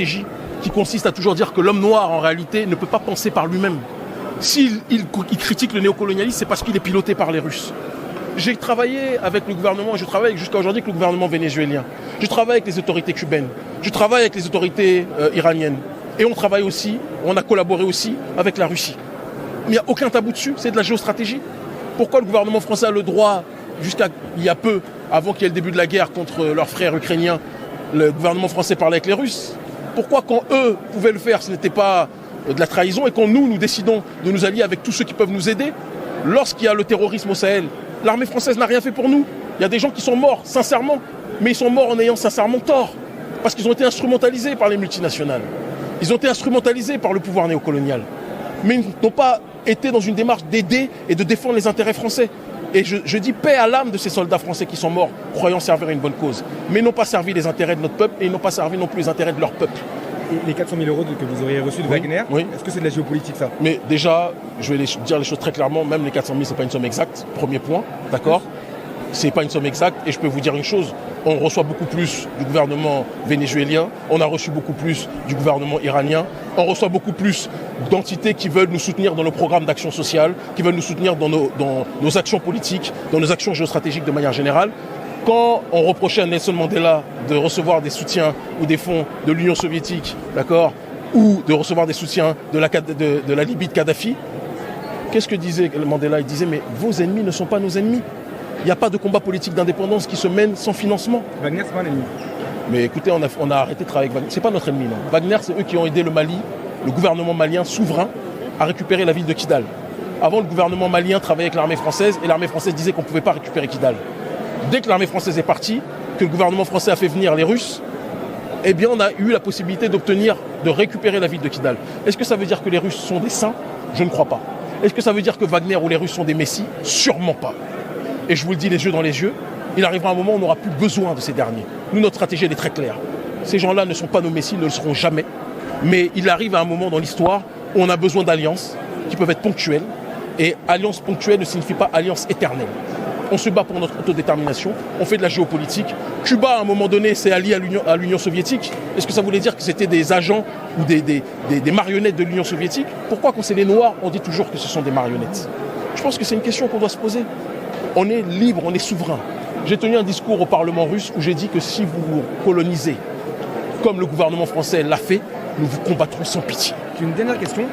géostratégie qui consiste à toujours dire que l'homme noir, en réalité, ne peut pas penser par lui-même. S'il critique le néocolonialisme, c'est parce qu'il est piloté par les Russes. J'ai travaillé avec le gouvernement, je travaille jusqu'à aujourd'hui avec le gouvernement vénézuélien. Je travaille avec les autorités cubaines. Je travaille avec les autorités iraniennes. Et on travaille aussi, on a collaboré aussi avec la Russie. Mais il n'y a aucun tabou dessus, c'est de la géostratégie. Pourquoi le gouvernement français a le droit, jusqu'à il y a peu, avant qu'il y ait le début de la guerre contre leurs frères ukrainiens, le gouvernement français parlait avec les Russes? Pourquoi quand eux pouvaient le faire, ce n'était pas de la trahison, et quand nous décidons de nous allier avec tous ceux qui peuvent nous aider, lorsqu'il y a le terrorisme au Sahel, l'armée française n'a rien fait pour nous. Il y a des gens qui sont morts, sincèrement, mais ils sont morts en ayant sincèrement tort, parce qu'ils ont été instrumentalisés par les multinationales. Ils ont été instrumentalisés par le pouvoir néocolonial. Mais ils n'ont pas été dans une démarche d'aider et de défendre les intérêts français. Et je dis paix à l'âme de ces soldats français qui sont morts, croyant servir à une bonne cause. Mais ils n'ont pas servi les intérêts de notre peuple et ils n'ont pas servi non plus les intérêts de leur peuple. Et les 400 000 euros que vous auriez reçus de Wagner, est-ce que c'est de la géopolitique, ça? Mais déjà, je vais dire les choses très clairement, même les 400 000, ce n'est pas une somme exacte, premier point, d'accord? Ce n'est pas une somme exacte, et je peux vous dire une chose, on reçoit beaucoup plus du gouvernement vénézuélien, on a reçu beaucoup plus du gouvernement iranien, on reçoit beaucoup plus d'entités qui veulent nous soutenir dans nos programmes d'action sociale, qui veulent nous soutenir dans nos actions politiques, dans nos actions géostratégiques de manière générale. Quand on reprochait à Nelson Mandela de recevoir des soutiens ou des fonds de l'Union soviétique, d'accord, ou de recevoir des soutiens de la Libye de Kadhafi, qu'est-ce que disait Mandela? Il disait, mais vos ennemis ne sont pas nos ennemis. Il n'y a pas de combat politique d'indépendance qui se mène sans financement. Wagner, c'est pas un ennemi. Mais écoutez, on a arrêté de travailler avec Wagner. C'est pas notre ennemi, non. Wagner, c'est eux qui ont aidé le Mali, le gouvernement malien souverain, à récupérer la ville de Kidal. Avant, le gouvernement malien travaillait avec l'armée française et l'armée française disait qu'on ne pouvait pas récupérer Kidal. Dès que l'armée française est partie, que le gouvernement français a fait venir les Russes, eh bien on a eu la possibilité de récupérer la ville de Kidal. Est-ce que ça veut dire que les Russes sont des saints? Je ne crois pas. Est-ce que ça veut dire que Wagner ou les Russes sont des messies? Sûrement pas. Et je vous le dis les yeux dans les yeux, il arrivera un moment où on n'aura plus besoin de ces derniers. Nous, notre stratégie, elle est très claire. Ces gens-là ne sont pas nos messies, ne le seront jamais. Mais il arrive à un moment dans l'histoire où on a besoin d'alliances qui peuvent être ponctuelles. Et alliance ponctuelle ne signifie pas alliance éternelle. On se bat pour notre autodétermination, on fait de la géopolitique. Cuba, à un moment donné, s'est allié à l'Union soviétique. Est-ce que ça voulait dire que c'était des agents ou des marionnettes de l'Union soviétique? Pourquoi, quand c'est les Noirs, on dit toujours que ce sont des marionnettes? Je pense que c'est une question qu'on doit se poser. On est libre, on est souverain. J'ai tenu un discours au Parlement russe où j'ai dit que si vous vous colonisez, comme le gouvernement français l'a fait, nous vous combattrons sans pitié. J'ai une dernière question.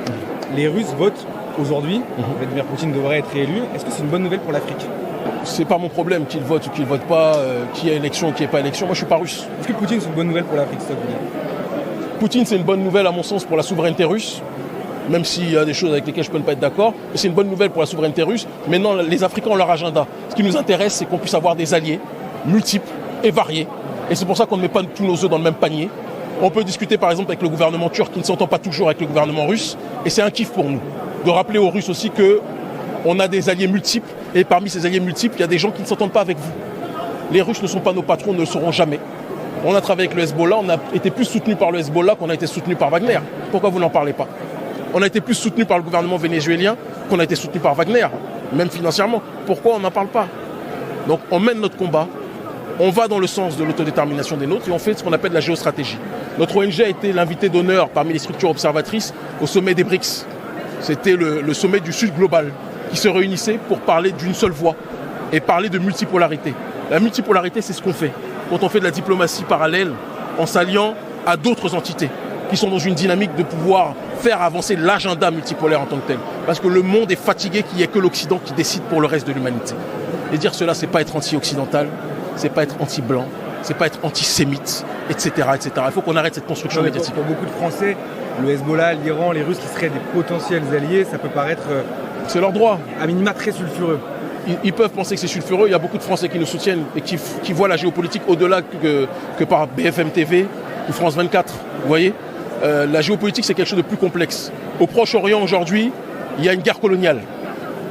Les Russes votent aujourd'hui. Vladimir Poutine devrait être réélu. Est-ce que c'est une bonne nouvelle pour l'Afrique? C'est pas mon problème qu'ils votent ou qu'ils votent pas, qui est élection ou qui n'est pas élection. Moi, je suis pas russe. Est-ce que Poutine, c'est une bonne nouvelle pour l'Afrique, ça veut dire? Poutine, c'est une bonne nouvelle, à mon sens, pour la souveraineté russe, même s'il y a des choses avec lesquelles je peux ne pas être d'accord. Mais c'est une bonne nouvelle pour la souveraineté russe. Maintenant, les Africains ont leur agenda. Ce qui nous intéresse, c'est qu'on puisse avoir des alliés multiples et variés. Et c'est pour ça qu'on ne met pas tous nos œufs dans le même panier. On peut discuter, par exemple, avec le gouvernement turc qui ne s'entend pas toujours avec le gouvernement russe. Et c'est un kiff pour nous de rappeler aux Russes aussi qu'on a des alliés multiples. Et parmi ces alliés multiples, il y a des gens qui ne s'entendent pas avec vous. Les Russes ne sont pas nos patrons, ne le seront jamais. On a travaillé avec le Hezbollah, on a été plus soutenu par le Hezbollah qu'on a été soutenu par Wagner. Pourquoi vous n'en parlez pas? On a été plus soutenu par le gouvernement vénézuélien qu'on a été soutenu par Wagner, même financièrement. Pourquoi on n'en parle pas? Donc on mène notre combat, on va dans le sens de l'autodétermination des nôtres et on fait ce qu'on appelle la géostratégie. Notre ONG a été l'invité d'honneur parmi les structures observatrices au sommet des BRICS. C'était le sommet du Sud global qui se réunissait pour parler d'une seule voix et parler de multipolarité. La multipolarité, c'est ce qu'on fait quand on fait de la diplomatie parallèle en s'alliant à d'autres entités qui sont dans une dynamique de pouvoir faire avancer l'agenda multipolaire en tant que tel. Parce que le monde est fatigué qu'il n'y ait que l'Occident qui décide pour le reste de l'humanité. Et dire cela, c'est pas être anti-occidental, c'est pas être anti-blanc, c'est pas être antisémite, etc., etc. Il faut qu'on arrête cette construction médiatique. Pour beaucoup de Français, le Hezbollah, l'Iran, les Russes qui seraient des potentiels alliés, ça peut paraître... c'est leur droit. À minima très sulfureux. Ils peuvent penser que c'est sulfureux. Il y a beaucoup de Français qui nous soutiennent et qui voient la géopolitique au-delà que par BFM TV ou France 24. Vous voyez, la géopolitique, c'est quelque chose de plus complexe. Au Proche-Orient, aujourd'hui, il y a une guerre coloniale.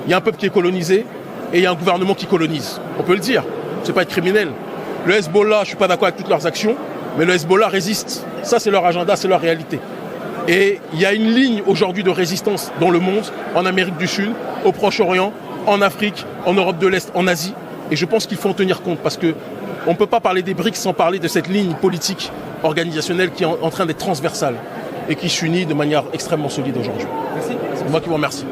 Il y a un peuple qui est colonisé et il y a un gouvernement qui colonise. On peut le dire. C'est pas être criminel. Le Hezbollah, je ne suis pas d'accord avec toutes leurs actions, mais le Hezbollah résiste. Ça, c'est leur agenda, c'est leur réalité. Et il y a une ligne aujourd'hui de résistance dans le monde, en Amérique du Sud, au Proche-Orient, en Afrique, en Europe de l'Est, en Asie. Et je pense qu'il faut en tenir compte parce qu'on ne peut pas parler des BRICS sans parler de cette ligne politique organisationnelle qui est en train d'être transversale et qui s'unit de manière extrêmement solide aujourd'hui. Merci. C'est moi qui vous remercie.